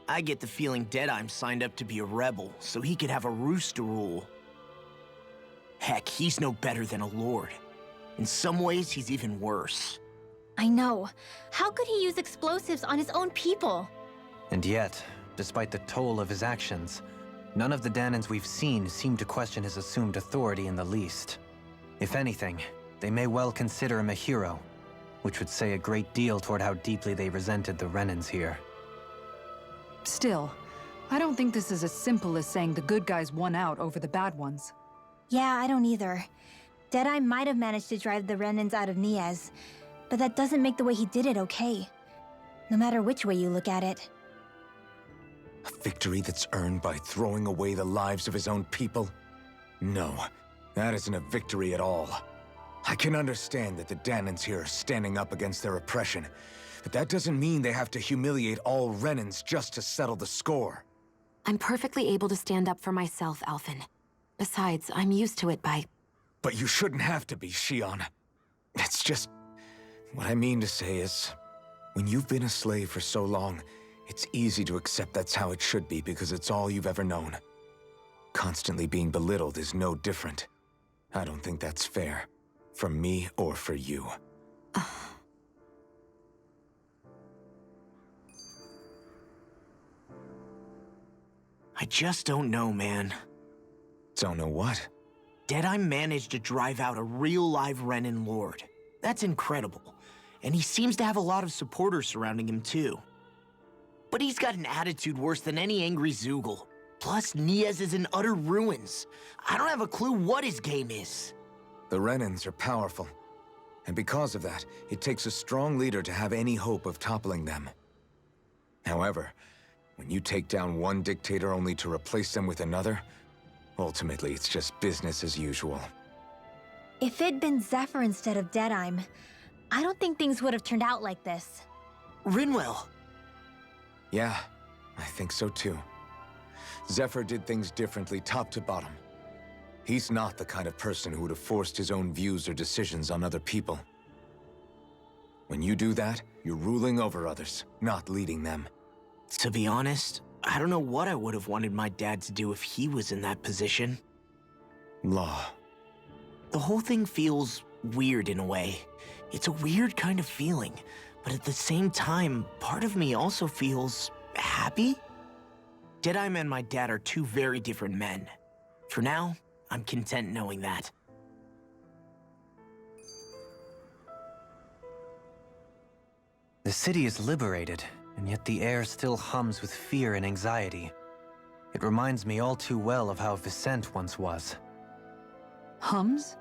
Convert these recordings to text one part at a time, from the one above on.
I get the feeling Deadeye's signed up to be a rebel, so he could have a roost to rule. Heck, he's no better than a lord. In some ways, he's even worse. I know. How could he use explosives on his own people? And yet, despite the toll of his actions, none of the Danans we've seen seem to question his assumed authority in the least. If anything, they may well consider him a hero, which would say a great deal toward how deeply they resented the Renans here. Still, I don't think this is as simple as saying the good guys won out over the bad ones. Yeah, I don't either. Deadeye might have managed to drive the Renans out of Niaz, but that doesn't make the way he did it okay. No matter which way you look at it. A victory that's earned by throwing away the lives of his own people? No, that isn't a victory at all. I can understand that the Danans here are standing up against their oppression, but that doesn't mean they have to humiliate all Renans just to settle the score. I'm perfectly able to stand up for myself, Alphen. Besides, I'm used to it by... But you shouldn't have to be, Shion. It's just... What I mean to say is, when you've been a slave for so long, it's easy to accept that's how it should be because it's all you've ever known. Constantly being belittled is no different. I don't think that's fair. For me or for you. I just don't know, man. Don't know what? Deadeye managed to drive out a real live Renan lord. That's incredible. And he seems to have a lot of supporters surrounding him too. But he's got an attitude worse than any angry Zoogle. Plus, Niaz is in utter ruins. I don't have a clue what his game is. The Renans are powerful. And because of that, it takes a strong leader to have any hope of toppling them. However, when you take down one dictator only to replace them with another, ultimately it's just business as usual. If it'd been Zephyr instead of Deadeye, I don't think things would have turned out like this. Rinwell. Yeah, I think so too. Zephyr did things differently top to bottom. He's not the kind of person who would have forced his own views or decisions on other people. When you do that, you're ruling over others, not leading them. To be honest, I don't know what I would have wanted my dad to do if he was in that position. Law. The whole thing feels weird in a way. It's a weird kind of feeling, but at the same time, part of me also feels happy. Deadeye and my dad are two very different men. For now, I'm content knowing that. The city is liberated, and yet the air still hums with fear and anxiety. It reminds me all too well of how Vicente once was. Hums?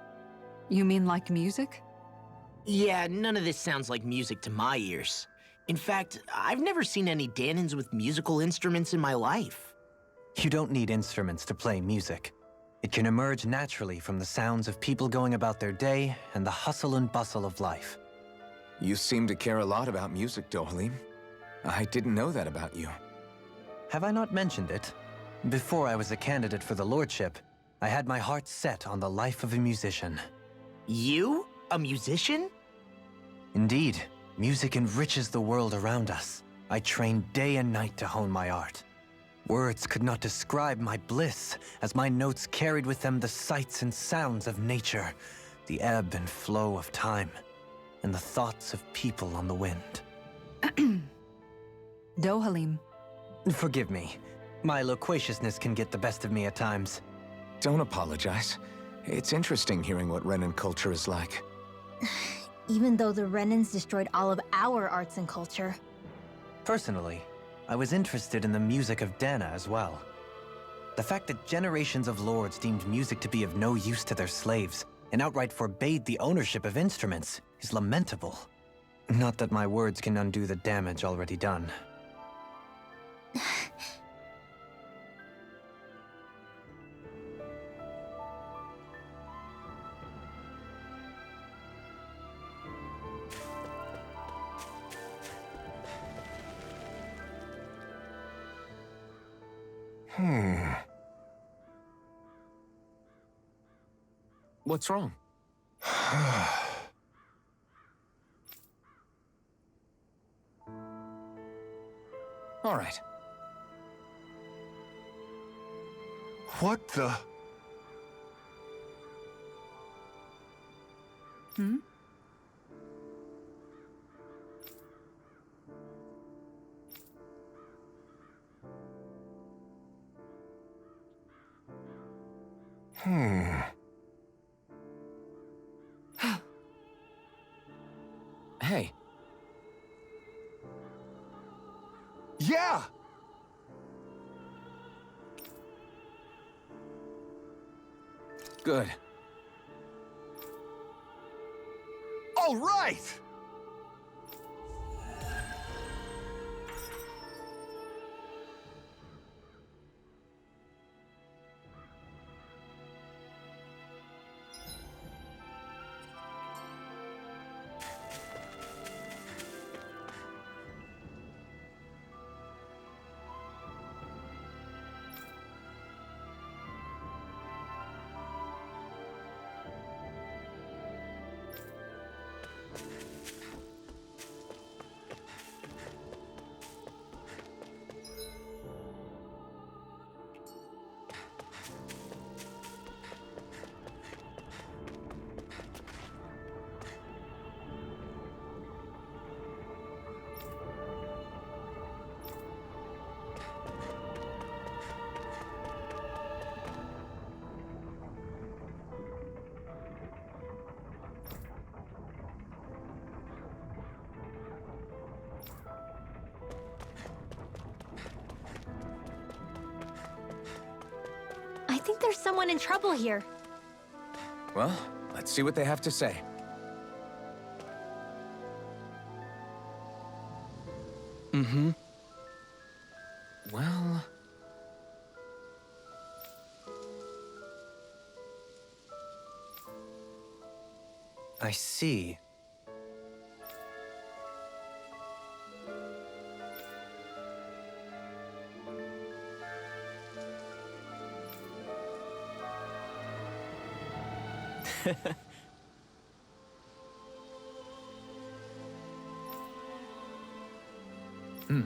You mean like music? Yeah, none of this sounds like music to my ears. In fact, I've never seen any Danans with musical instruments in my life. You don't need instruments to play music. It can emerge naturally from the sounds of people going about their day and the hustle and bustle of life. You seem to care a lot about music, Dohalim. I didn't know that about you. Have I not mentioned it? Before I was a candidate for the lordship, I had my heart set on the life of a musician. You? A musician? Indeed, music enriches the world around us. I trained day and night to hone my art. Words could not describe my bliss, as my notes carried with them the sights and sounds of nature, the ebb and flow of time, and the thoughts of people on the wind. Dohalim. Forgive me. My loquaciousness can get the best of me at times. Don't apologize. It's interesting hearing what Renan culture is like. Even though the Renans destroyed all of our arts and culture. Personally, I was interested in the music of Dana as well. The fact that generations of lords deemed music to be of no use to their slaves and outright forbade the ownership of instruments is lamentable. Not that my words can undo the damage already done. What's wrong? All right. What the? Hmm? Hey, Yeah! good. All right! I think there's someone in trouble here. Well, let's see what they have to say. Mm-hmm. Well... I see. Hmm.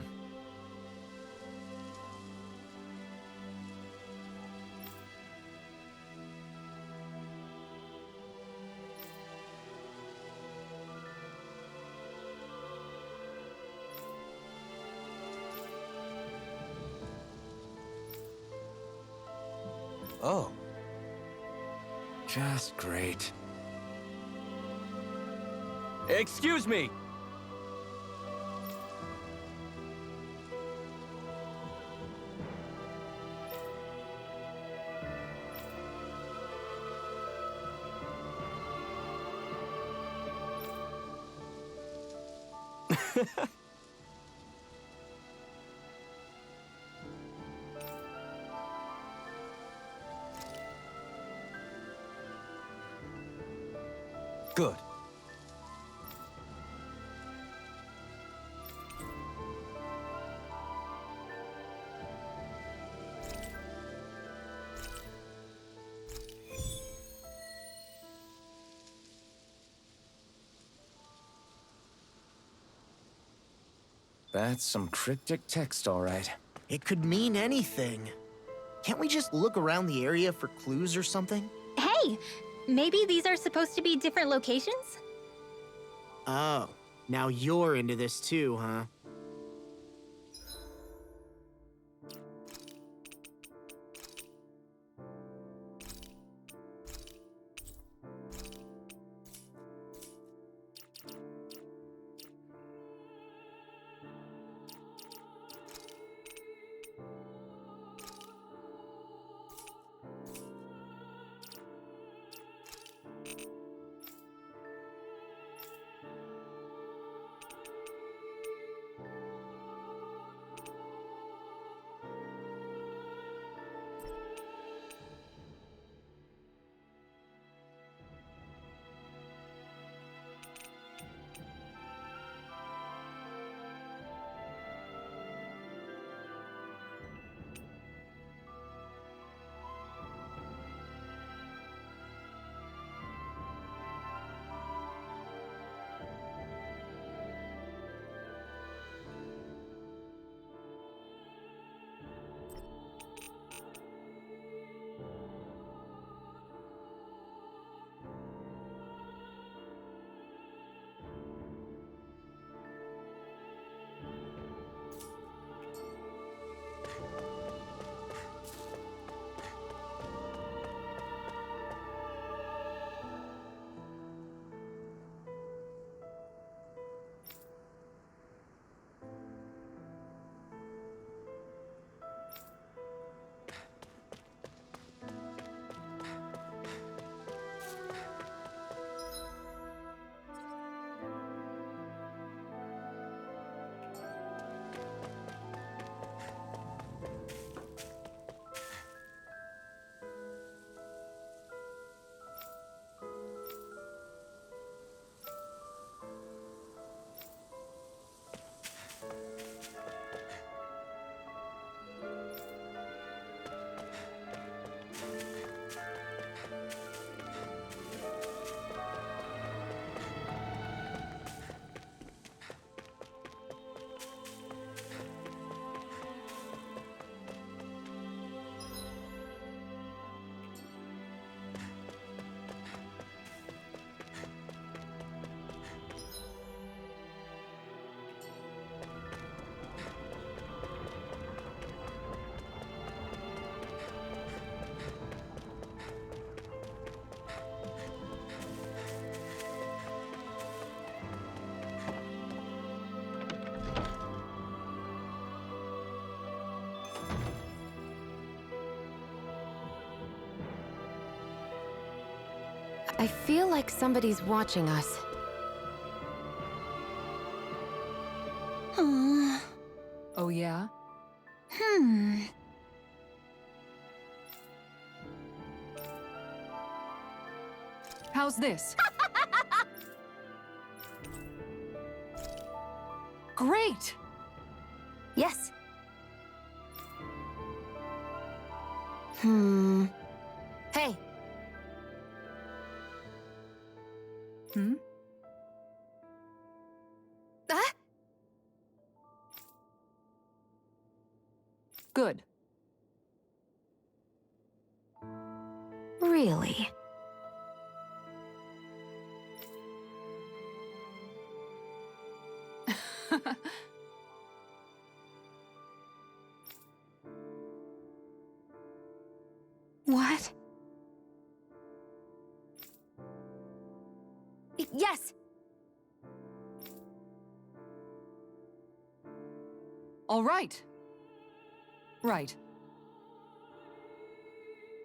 Oh. Just great. Excuse me! Good. That's some cryptic text, all right. It could mean anything. Can't we just look around the area for clues or something? Hey! Maybe these are supposed to be different locations? Oh, now you're into this too, huh? I feel like somebody's watching us. Oh yeah? How's this? Great! Yes. Hey. Hmm? Ah? Good. Really? What? Yes! All right. Right.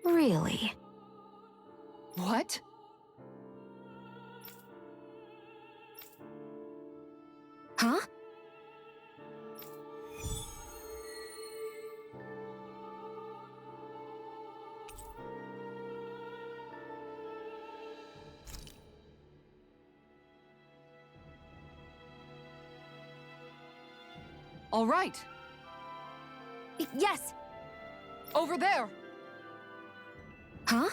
Really? What? Huh? All right. Yes! Over there. Huh?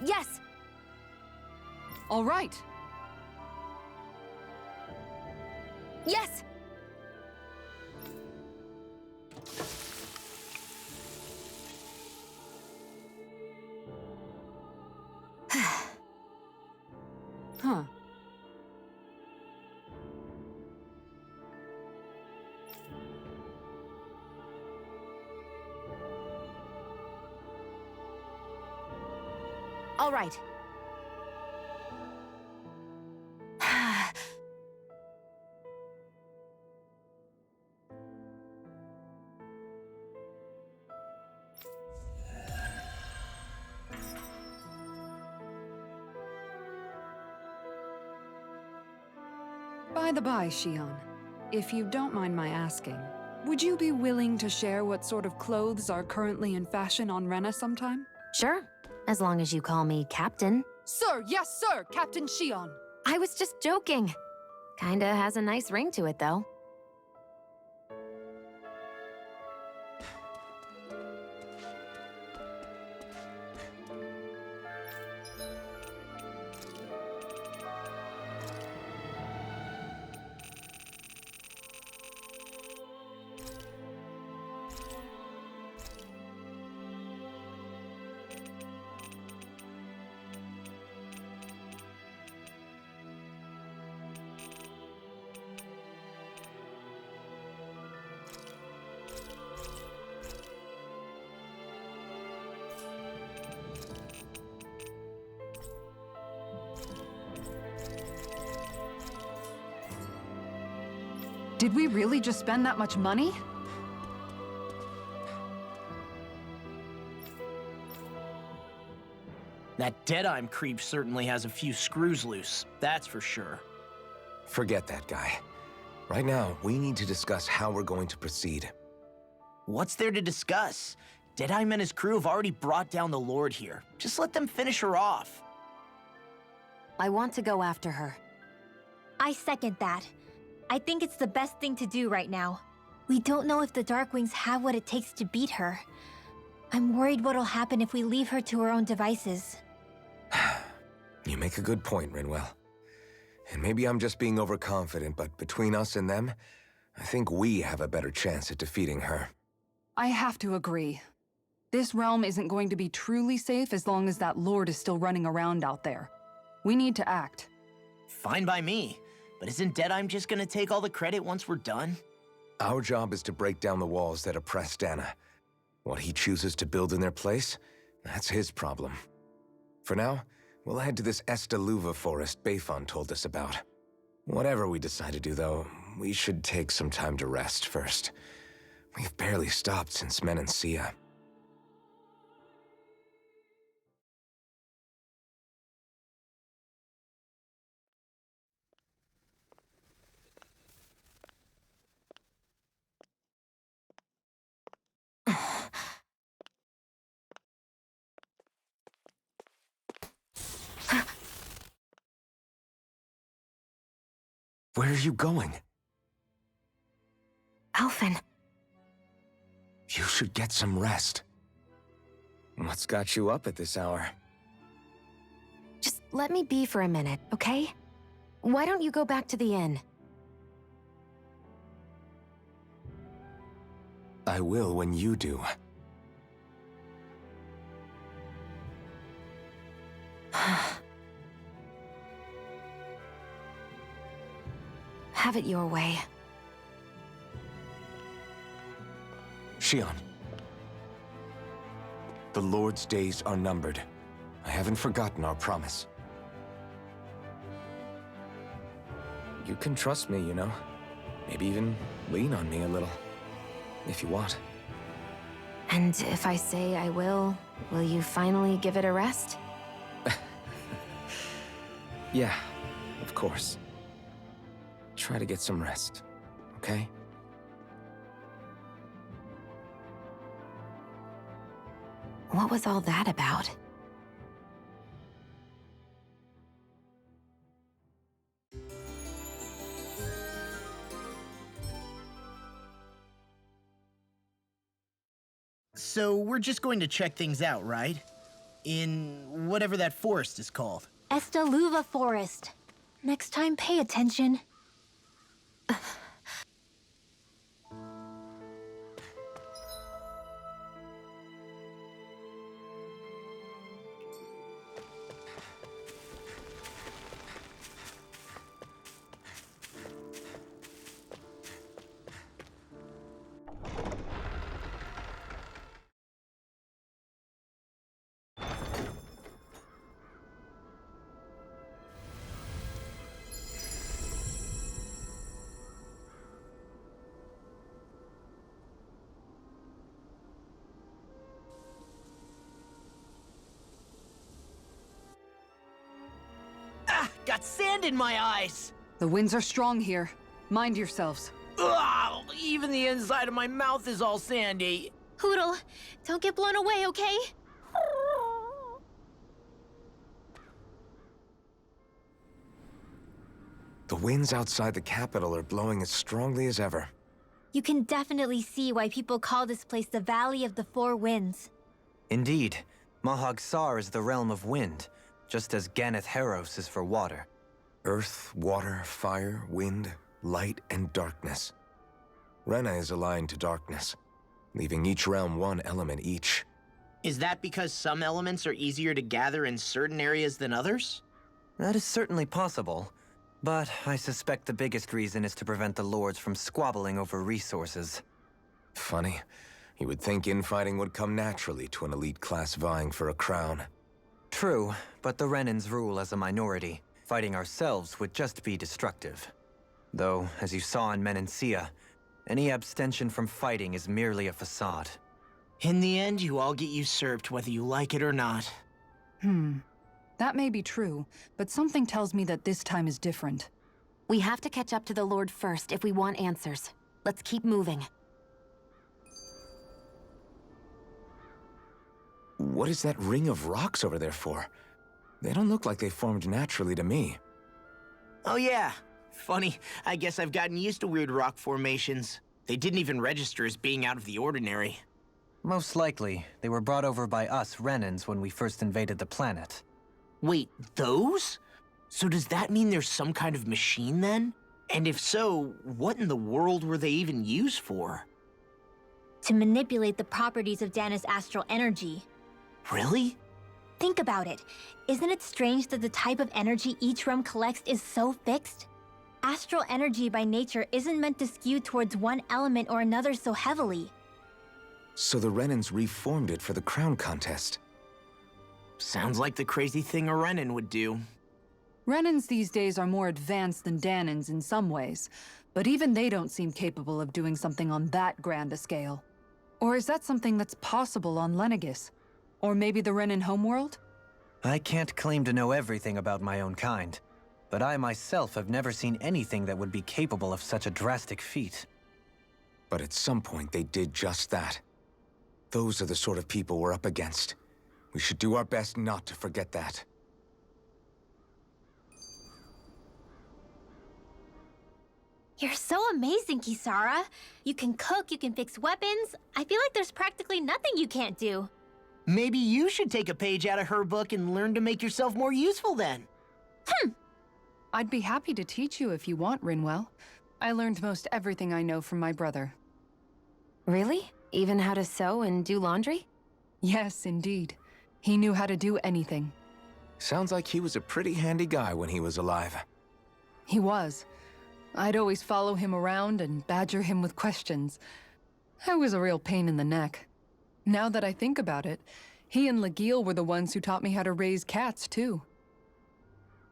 Yes! All right. Yes! Huh. All right. By the by, Shion, if you don't mind my asking, would you be willing to share what sort of clothes are currently in fashion on Rena sometime? Sure, as long as you call me Captain. Sir, yes, sir, Captain Shion. I was just joking. Kinda has a nice ring to it, though. Did we really just spend that much money? That Deadeye creep certainly has a few screws loose, that's for sure. Forget that guy. Right now, we need to discuss how we're going to proceed. What's there to discuss? Deadeye and his crew have already brought down the Lord here. Just let them finish her off. I want to go after her. I second that. I think it's the best thing to do right now. We don't know if the Darkwings have what it takes to beat her. I'm worried what'll happen if we leave her to her own devices. You make a good point, Rinwell. And maybe I'm just being overconfident, but between us and them, I think we have a better chance at defeating her. I have to agree. This realm isn't going to be truly safe as long as that Lord is still running around out there. We need to act. Fine by me. But isn't Deadeye just gonna take all the credit once we're done? Our job is to break down the walls that oppress Dana. What he chooses to build in their place, that's his problem. For now, we'll head to this Estaluva forest Bayfon told us about. Whatever we decide to do, though, we should take some time to rest first. We've barely stopped since Menancia. Where are you going? Alphen, You should get some rest. What's got you up at this hour? just let me be for a minute, okay? Why don't you go back to the inn? I will when you do. Have it your way. Shion. The Lord's days are numbered. I haven't forgotten our promise. You can trust me, you know. Maybe even lean on me a little. If you want. And if I say I will you finally give it a rest? Yeah, of course. Try to get some rest, okay? What was all that about? So we're just going to check things out, right? In whatever that forest is called. Estaluva Forest. Next time, pay attention. Ah! Got sand in my eyes! The winds are strong here. Mind yourselves. Ugh, even the inside of my mouth is all sandy. Hoodle, don't get blown away, okay? The winds outside the capital are blowing as strongly as ever. You can definitely see why people call this place the Valley of the Four Winds. Indeed, Mahag Sar is the realm of wind, just as Ganeth Heros is for water. Earth, water, fire, wind, light, and darkness. Rena is aligned to darkness, leaving each realm one element each. Is that because some elements are easier to gather in certain areas than others? That is certainly possible, but I suspect the biggest reason is to prevent the lords from squabbling over resources. Funny. You would think infighting would come naturally to an elite class vying for a crown. True, but the Renans rule as a minority. Fighting ourselves would just be destructive. Though, as you saw in Menancia, any abstention from fighting is merely a facade. In the end, you all get usurped whether you like it or not. That may be true, but something tells me that this time is different. We have to catch up to the Lord first if we want answers. Let's keep moving. What is that ring of rocks over there for? They don't look like they formed naturally to me. Oh yeah. Funny, I guess I've gotten used to weird rock formations. They didn't even register as being out of the ordinary. Most likely, they were brought over by us Renans when we first invaded the planet. Wait, those? So does that mean there's some kind of machine then? And if so, what in the world were they even used for? To manipulate the properties of Dana's astral energy. Really? Think about it. Isn't it strange that the type of energy each realm collects is so fixed? Astral energy by nature isn't meant to skew towards one element or another so heavily. So the Renans reformed it for the crown contest. Sounds like the crazy thing a Renan would do. Renans these days are more advanced than Danans in some ways, but even they don't seem capable of doing something on that grand a scale. Or is that something that's possible on Lenegis? Or maybe the Renan homeworld? I can't claim to know everything about my own kind, but I myself have never seen anything that would be capable of such a drastic feat. But at some point they did just that. Those are the sort of people we're up against. We should do our best not to forget that. You're so amazing, Kisara. You can cook, you can fix weapons. I feel like there's practically nothing you can't do. Maybe you should take a page out of her book and learn to make yourself more useful then. I'd be happy to teach you if you want, Rinwell. I learned most everything I know from my brother. Really? Even how to sew and do laundry? Yes, indeed. He knew how to do anything. Sounds like he was a pretty handy guy when he was alive. He was. I'd always follow him around and badger him with questions. I was a real pain in the neck. Now that I think about it, he and Legil were the ones who taught me how to raise cats, too.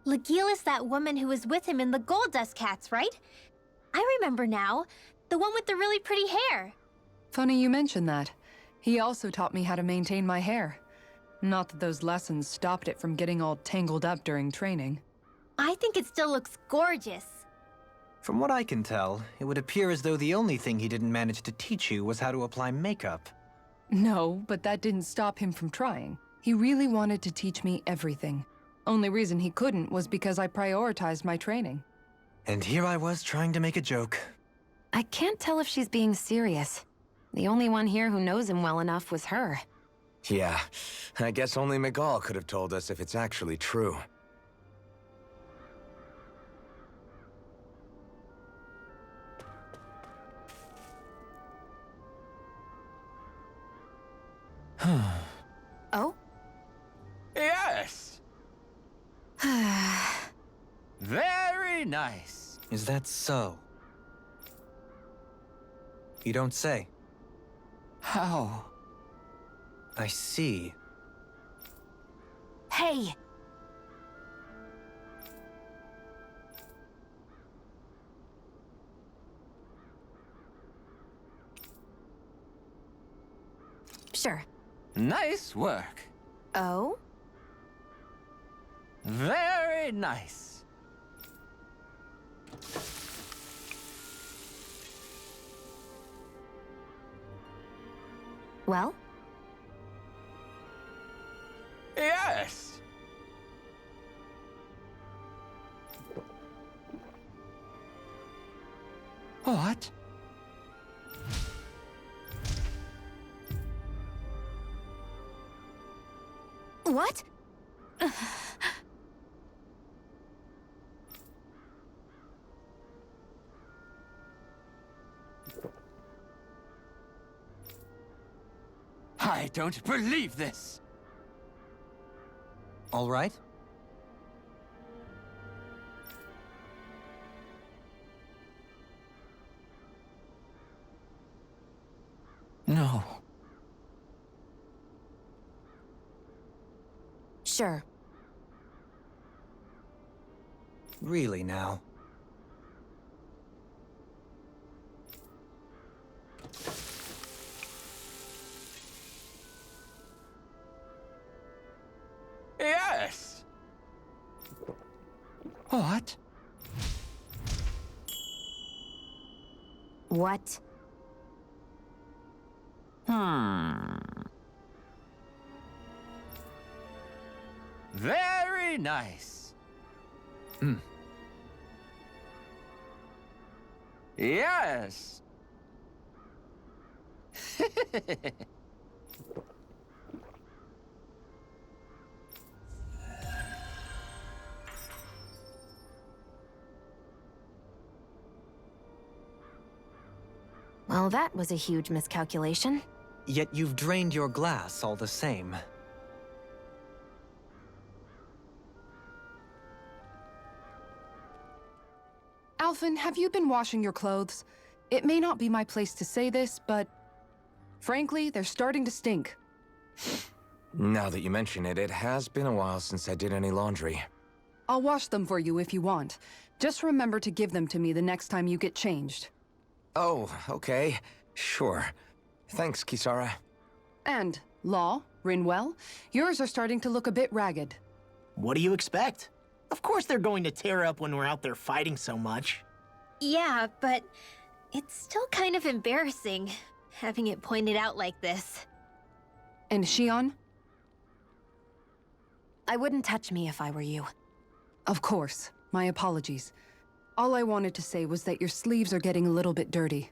Legil is that woman who was with him in the Gold Dust Cats, right? I remember now. The one with the really pretty hair. Funny you mention that. He also taught me how to maintain my hair. Not that those lessons stopped it from getting all tangled up during training. I think it still looks gorgeous. From what I can tell, it would appear as though the only thing he didn't manage to teach you was how to apply makeup. No, but that didn't stop him from trying. He really wanted to teach me everything. Only reason he couldn't was because I prioritized my training. And here I was trying to make a joke. I can't tell if she's being serious. The only one here who knows him well enough was her. Yeah, I guess only Miguel could have told us if it's actually true. Oh? Yes! Very nice. Is that so? You don't say. How? I see. Hey! Sure. Nice work. Oh? Very nice. Well? Yes! What? What? I don't believe this. All right. No. Sure. Really now. Yes! What? What? Very nice. Yes. Well, that was a huge miscalculation. Yet you've drained your glass all the same. Alphen, have you been washing your clothes? It may not be my place to say this, but frankly, they're starting to stink. Now that you mention it, it has been a while since I did any laundry. I'll wash them for you if you want. Just remember to give them to me the next time you get changed. Oh, okay. Sure. Thanks, Kisara. And, Law, Rinwell, yours are starting to look a bit ragged. What do you expect? Of course they're going to tear up when we're out there fighting so much. Yeah, but it's still kind of embarrassing, having it pointed out like this. And Shion? I wouldn't touch me if I were you. Of course. My apologies. All I wanted to say was that your sleeves are getting a little bit dirty.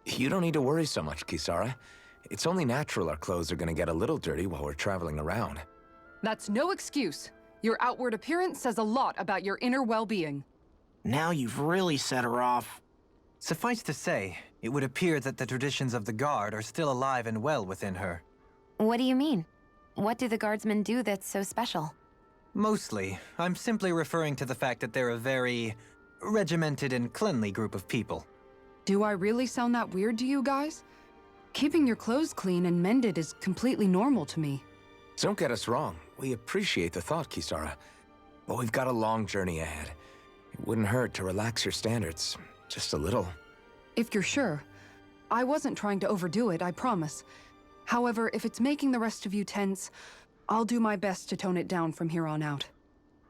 You don't need to worry so much, Kisara. It's only natural our clothes are gonna get a little dirty while we're traveling around. That's no excuse. Your outward appearance says a lot about your inner well-being. Now you've really set her off. Suffice to say, it would appear that the traditions of the Guard are still alive and well within her. What do you mean? What do the guardsmen do that's so special? Mostly, I'm simply referring to the fact that they're a very regimented and cleanly group of people. Do I really sound that weird to you guys? Keeping your clothes clean and mended is completely normal to me. Don't get us wrong. We appreciate the thought, Kisara. But we've got a long journey ahead. It wouldn't hurt to relax your standards. Just a little. If you're sure. I wasn't trying to overdo it, I promise. However, if it's making the rest of you tense, I'll do my best to tone it down from here on out.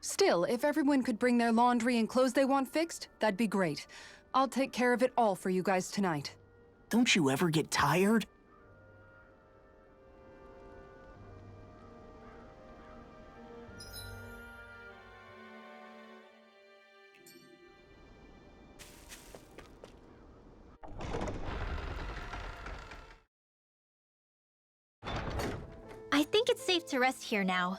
Still, if everyone could bring their laundry and clothes they want fixed, that'd be great. I'll take care of it all for you guys tonight. Don't you ever get tired? I think it's safe to rest here now.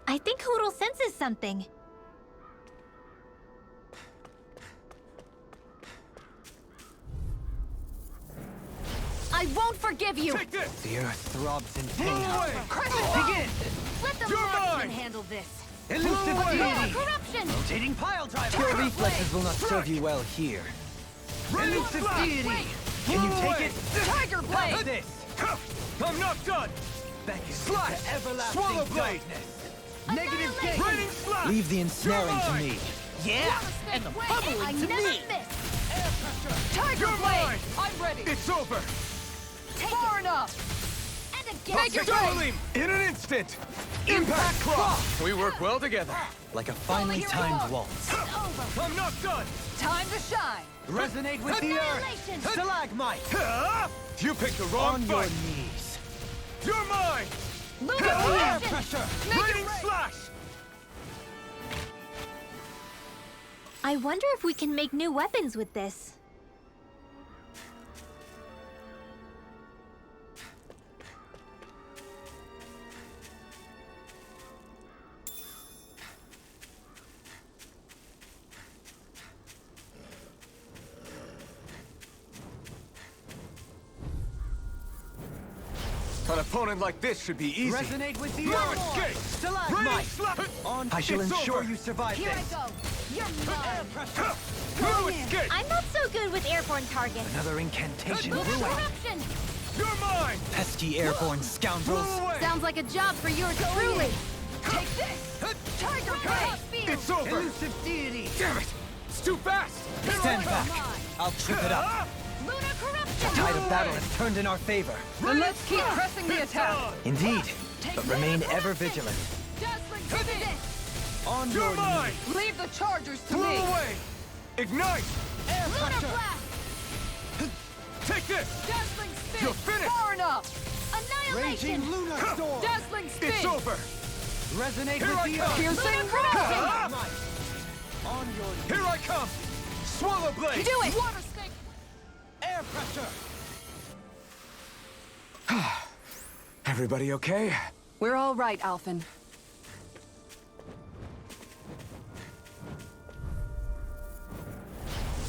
I think Hoodle senses something. I won't forgive you! Take this! The earth throbs in Move pain. away! Begin! Let the You're marksman mine! handle this! Elusive away! deity! Corruption! Rotating pile driver! Your reflexes will not serve you well here. Elusive deity! Can you take it? Tiger Blade! Have this! I'm not done! Beckon Slash! to everlasting Swallow blade! darkness. Negative gate! Raining slash! Leave the ensnaring to me. Yeah, and the pummeling I to never me. miss! Tiger You're Blade! mine! I'm ready! It's over! Far enough! And again! Make your Double in an instant! Impact Cross! We work well together. Like a finely timed waltz. I'm not done! Time to shine! Resonate with the earth! Annihilation! Stalagmite! Huh? You picked the wrong On your fight! knees. You're mine! Air Lunar pressure! Raining slash! I wonder if we can make new weapons with this. An opponent like this should be easy. Resonate with the No earth! escape! Stalagmite! Raining slap! I shall It's ensure over. you survive Here I this. go! You're mine! No escape! I'm not so good with airborne targets. Another incantation Lunar ruined. corruption! You're mine! Pesky airborne scoundrels. Move away! Sounds like a job for yours truly! Take this! Tiger Blade! It's over! Elusive deity! Damn it! It's too fast! Stand back. I'll trip it up. Ah! Lunar The corruption! tide of battle has turned in our favor. Then let's keep pressing the attack. Indeed, but remain ever vigilant. Dazzling Fist! On You're your mine! knees. Leave the chargers to Blow me. away! Ignite! Lunar Blast! Take this! Dazzling Spin! Annihilation! Dazzling spin! It's over! Resonate Here I with the come! earth. Piercing Ah! On your Here I come! Swallow blade! Do it! Water snake! air pressure. Everybody okay? We're all right, Alphen.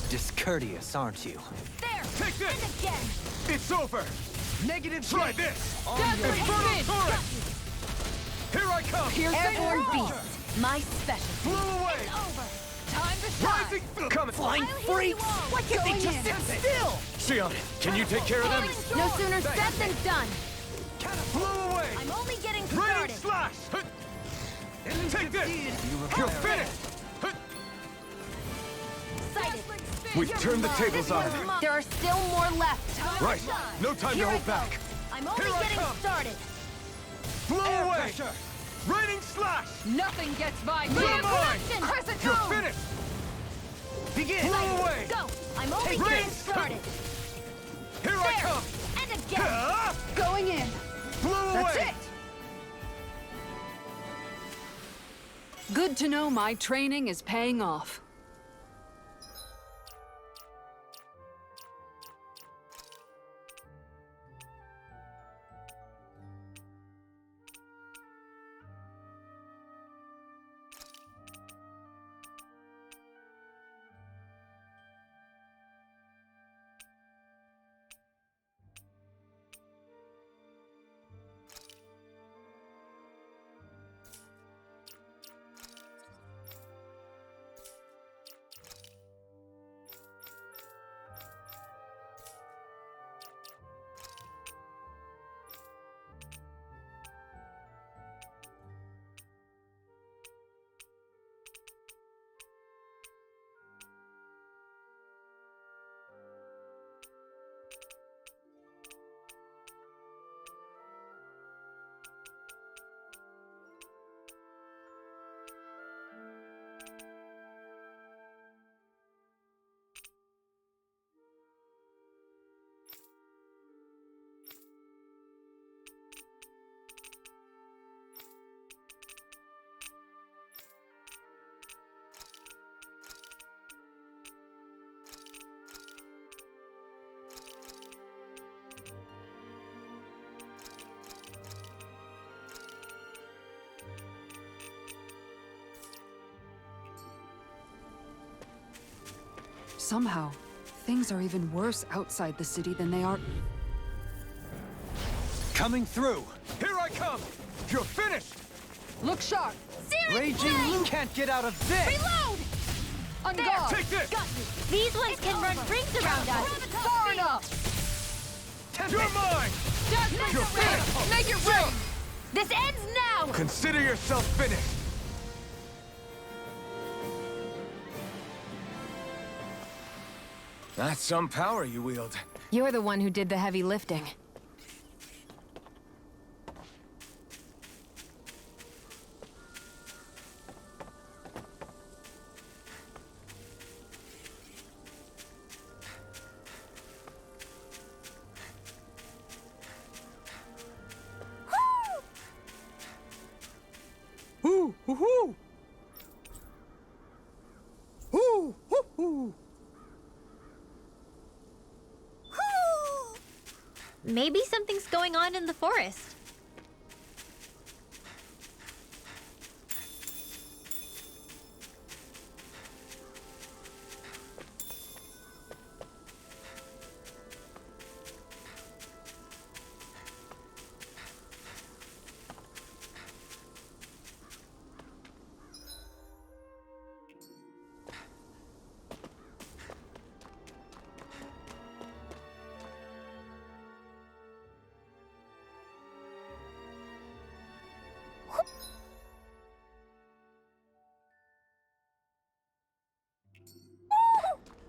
Discourteous, aren't you? There! Take this! And again! It's over! Negative. Try shake. this! Dazzling Inferno spin! turret! Here I come! Airborne roar. beast! My special. Flew away! Over! Time to shine! Rising! Coming! Flying I'll heal freaks. you all. Why can't they Going just in. sit still? Xion, can you take care of them? No sooner said than done. Flew away! I'm only getting Raining started. slash! Take this! You're finished! Sighted. We've turned the tables on This it. one's mine. There are still more left. Right. No time Here to I hold go. back. I'm only Here I getting come. started. Flew away! Raining slash! Nothing gets by me! You're mine! Collection. Crescent You're moon! finished! Begin. Flew away! Go. I'm only Take getting this. started. Here I There. come! And again. Ah! Going in! Flew That's away! it! Good to know my training is paying off. Somehow, things are even worse outside the city than they are. Coming through. Here I come! You're finished! Look sharp! Raging Blue can't get out of this. Reload. On guard! Take this! Got you. These ones can run rings around us. Far enough! You're mine! Dazzling You're spin! finished! Make it rain! This ends now. Consider yourself finished! That's some power you wield. You're the one who did the heavy lifting. Ooh, ooh, ooh. Ooh, ooh, ooh. Maybe something's going on in the forest.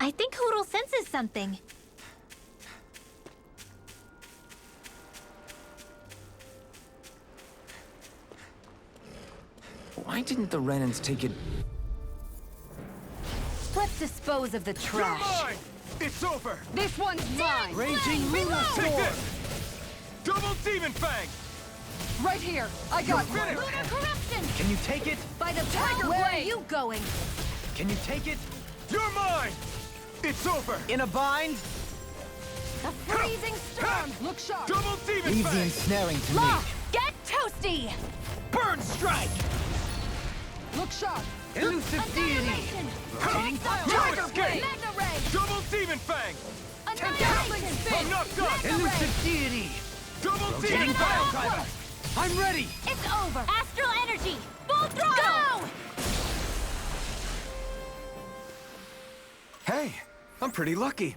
I think Hoodle senses something. Why didn't the Renans take it? Let's dispose of the You're trash. mine! It's over! This one's mine! Raging Luna Take Storm. this! Double Demon Fang! Right here! I got you! Finish! Lunar corruption! Can you take it? By the tiger, where are you going? Can you take it? You're mine! It's over! In a bind? The freezing storm! Look sharp! Double Demon Leave the Fang! ensnaring to me. Lock! Get toasty! Burn strike! Look sharp! Elusive deity! Annihilation! Rotating Cross You Tiger escape! Ray! Mega Ray! Double Demon Fang! Annihilation! I'm not done! Mega Ray! Elusive deity! Double Rotating Demon pile Fang! driver! I'm ready! It's over! Astral energy! Full throttle! Go! Hey, I'm pretty lucky.